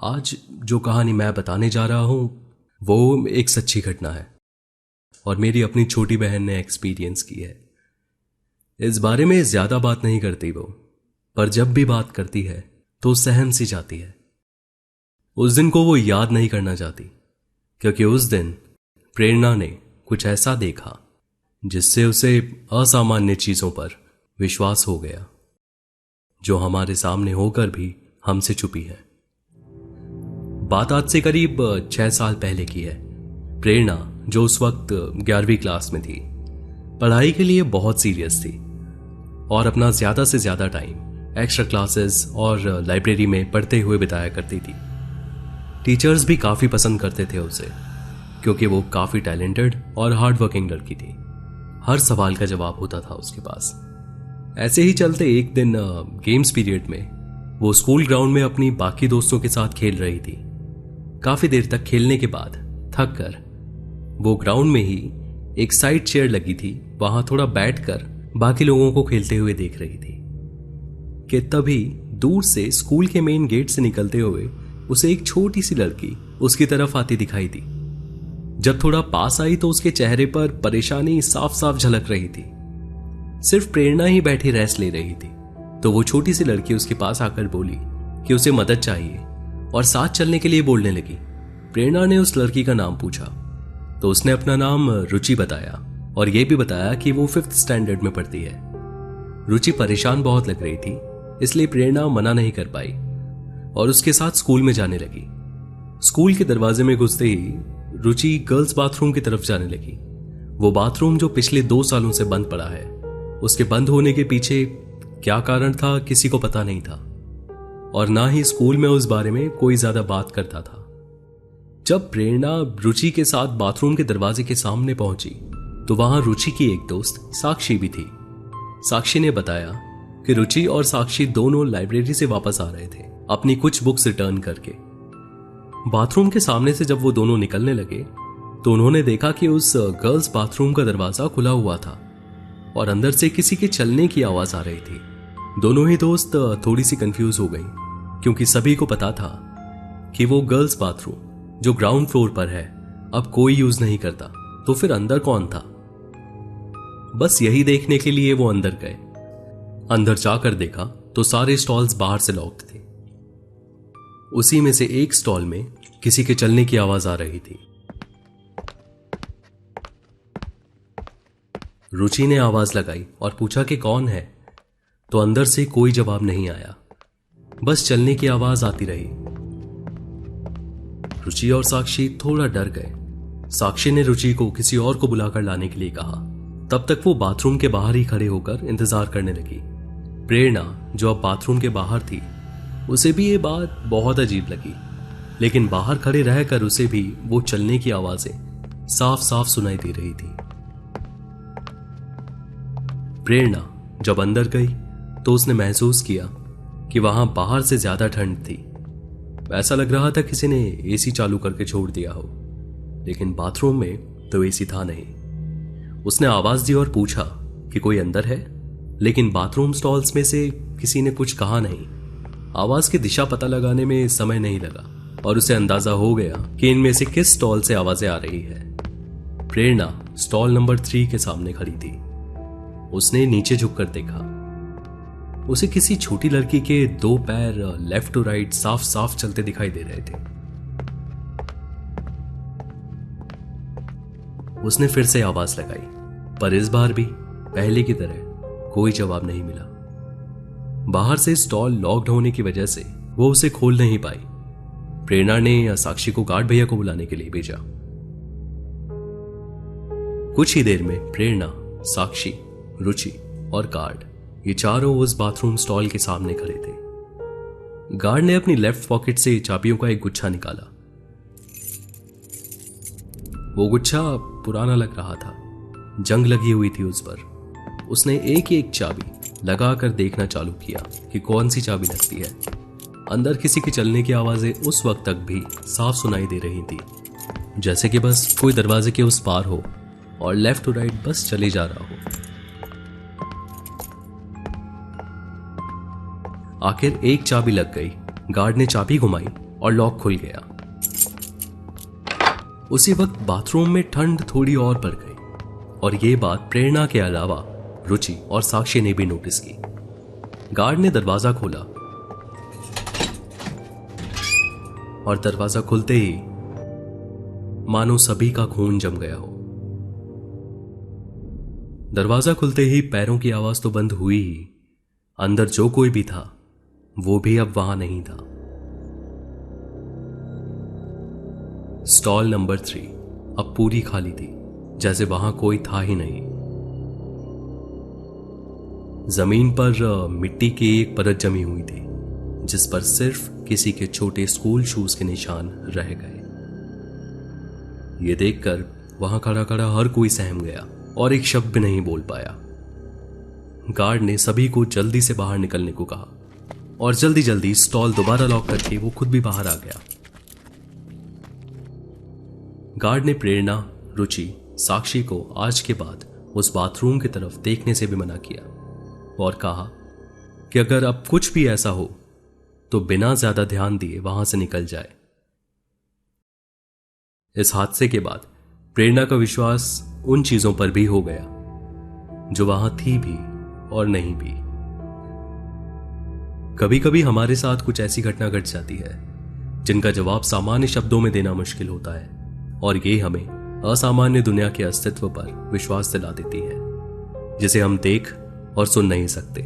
आज जो कहानी मैं बताने जा रहा हूं वो एक सच्ची घटना है और मेरी अपनी छोटी बहन ने एक्सपीरियंस की है। इस बारे में ज्यादा बात नहीं करती वो, पर जब भी बात करती है तो सहम सी जाती है। उस दिन को वो याद नहीं करना चाहती क्योंकि उस दिन प्रेरणा ने कुछ ऐसा देखा जिससे उसे असामान्य चीजों पर विश्वास हो गया, जो हमारे सामने होकर भी हमसे छुपी है। बात आज से करीब 6 साल पहले की है। प्रेरणा, जो उस वक्त 11वीं क्लास में थी, पढ़ाई के लिए बहुत सीरियस थी और अपना ज्यादा से ज्यादा टाइम एक्स्ट्रा क्लासेस और लाइब्रेरी में पढ़ते हुए बिताया करती थी। टीचर्स भी काफी पसंद करते थे उसे क्योंकि वो काफी टैलेंटेड और हार्ड वर्किंग लड़की थी। हर सवाल का जवाब होता था उसके पास। ऐसे ही चलते एक दिन गेम्स पीरियड में वो स्कूल ग्राउंड में अपनी बाकी दोस्तों के साथ खेल रही थी। काफी देर तक खेलने के बाद थक कर वो ग्राउंड में ही एक साइड चेयर लगी थी, वहां थोड़ा बैठकर बाकी लोगों को खेलते हुए देख रही थी कि तभी दूर से स्कूल के मेन गेट से निकलते हुए उसे एक छोटी सी लड़की उसकी तरफ आती दिखाई दी। जब थोड़ा पास आई तो उसके चेहरे पर परेशानी साफ साफ झलक रही थी। सिर्फ प्रेरणा ही बैठी रेस्ट ले रही थी तो वो छोटी सी लड़की उसके पास आकर बोली कि उसे मदद चाहिए और साथ चलने के लिए बोलने लगी। प्रेरणा ने उस लड़की का नाम पूछा तो उसने अपना नाम रुचि बताया और यह भी बताया कि वो 5th स्टैंडर्ड में पढ़ती है। रुचि परेशान बहुत लग रही थी, इसलिए प्रेरणा मना नहीं कर पाई और उसके साथ स्कूल में जाने लगी। स्कूल के दरवाजे में घुसते ही रुचि गर्ल्स बाथरूम की तरफ जाने लगी। वो बाथरूम जो पिछले 2 सालों से बंद पड़ा है, उसके बंद होने के पीछे क्या कारण था किसी को पता नहीं था और ना ही स्कूल में उस बारे में कोई ज्यादा बात करता था। जब प्रेरणा रुचि के साथ बाथरूम के दरवाजे के सामने पहुंची तो वहां रुचि की एक दोस्त साक्षी भी थी। साक्षी ने बताया कि रुचि और साक्षी दोनों लाइब्रेरी से वापस आ रहे थे अपनी कुछ बुक्स रिटर्न करके। बाथरूम के सामने से जब वो दोनों निकलने लगे तो उन्होंने देखा कि उस गर्ल्स बाथरूम का दरवाजा खुला हुआ था और अंदर से किसी के चलने की आवाज आ रही थी। दोनों ही दोस्त थोड़ी सी कंफ्यूज हो गई क्योंकि सभी को पता था कि वो गर्ल्स बाथरूम जो ग्राउंड फ्लोर पर है अब कोई यूज नहीं करता, तो फिर अंदर कौन था। बस यही देखने के लिए वो अंदर गए। अंदर जाकर देखा तो सारे स्टॉल्स बाहर से लॉक्ड थे। उसी में से एक स्टॉल में किसी के चलने की आवाज आ रही थी। रुचि ने आवाज लगाई और पूछा कि कौन है, तो अंदर से कोई जवाब नहीं आया, बस चलने की आवाज आती रही। रुचि और साक्षी थोड़ा डर गए। साक्षी ने रुचि को किसी और को बुलाकर लाने के लिए कहा। तब तक वो बाथरूम के बाहर ही खड़े होकर इंतजार करने लगी। प्रेरणा, जो अब बाथरूम के बाहर थी, उसे भी ये बात बहुत अजीब लगी, लेकिन बाहर खड़े रहकर उसे भी वो चलने की आवाजें साफ साफ सुनाई दे रही थी। प्रेरणा जब अंदर गई तो उसने महसूस किया कि वहां बाहर से ज्यादा ठंड थी। ऐसा लग रहा था किसी ने एसी चालू करके छोड़ दिया हो, लेकिन बाथरूम में तो एसी था नहीं। उसने आवाज दी और पूछा कि कोई अंदर है, लेकिन बाथरूम स्टॉल्स में से किसी ने कुछ कहा नहीं। आवाज की दिशा पता लगाने में समय नहीं लगा और उसे अंदाजा हो गया कि इनमें से किस स्टॉल से आवाजें आ रही है। प्रेरणा स्टॉल नंबर 3 के सामने खड़ी थी। उसने नीचे झुककर देखा। उसे किसी छोटी लड़की के 2 पैर लेफ्ट टू राइट साफ साफ चलते दिखाई दे रहे थे। उसने फिर से आवाज लगाई, पर इस बार भी पहले की तरह कोई जवाब नहीं मिला। बाहर से स्टॉल लॉक्ड होने की वजह से वो उसे खोल नहीं पाई। प्रेरणा ने साक्षी को गार्ड भैया को बुलाने के लिए भेजा। कुछ ही देर में प्रेरणा, साक्षी, रुचि और गार्ड, ये चारों उस बाथरूम स्टॉल के सामने खड़े थे। गार्ड ने अपनी लेफ्ट पॉकेट से चाबियों का एक गुच्छा निकाला। वो गुच्छा पुराना लग रहा था, जंग लगी हुई थी उस पर। उसने एक एक चाबी लगाकर देखना चालू किया कि कौन सी चाबी लगती है। अंदर किसी के चलने की आवाजें उस वक्त तक भी साफ सुनाई दे रही थी, जैसे कि बस कोई दरवाजे के उस पार हो और लेफ्ट टू राइट बस चले जा रहा हो। आखिर एक चाबी लग गई। गार्ड ने चाबी घुमाई और लॉक खुल गया। उसी वक्त बाथरूम में ठंड थोड़ी और बढ़ गई और ये बात प्रेरणा के अलावा रुचि और साक्षी ने भी नोटिस की। गार्ड ने दरवाजा खोला और दरवाजा खुलते ही मानो सभी का खून जम गया हो। दरवाजा खुलते ही पैरों की आवाज तो बंद हुई ही, अंदर जो कोई भी था वो भी अब वहां नहीं था। स्टॉल नंबर 3 अब पूरी खाली थी, जैसे वहां कोई था ही नहीं। जमीन पर मिट्टी की एक परत जमी हुई थी, जिस पर सिर्फ किसी के छोटे स्कूल शूज के निशान रह गए। ये देखकर वहां खड़ा खड़ा हर कोई सहम गया और एक शब्द भी नहीं बोल पाया। गार्ड ने सभी को जल्दी से बाहर निकलने को कहा और जल्दी जल्दी स्टॉल दोबारा लॉक करके वो खुद भी बाहर आ गया। गार्ड ने प्रेरणा, रुचि, साक्षी को आज के बाद उस बाथरूम की तरफ देखने से भी मना किया और कहा कि अगर अब कुछ भी ऐसा हो तो बिना ज्यादा ध्यान दिए वहां से निकल जाए। इस हादसे के बाद प्रेरणा का विश्वास उन चीजों पर भी हो गया जो वहां थी भी और नहीं भी। कभी कभी हमारे साथ कुछ ऐसी घटना घट जाती है जिनका जवाब सामान्य शब्दों में देना मुश्किल होता है, और ये हमें असामान्य दुनिया के अस्तित्व पर विश्वास दिला देती है जिसे हम देख और सुन नहीं सकते।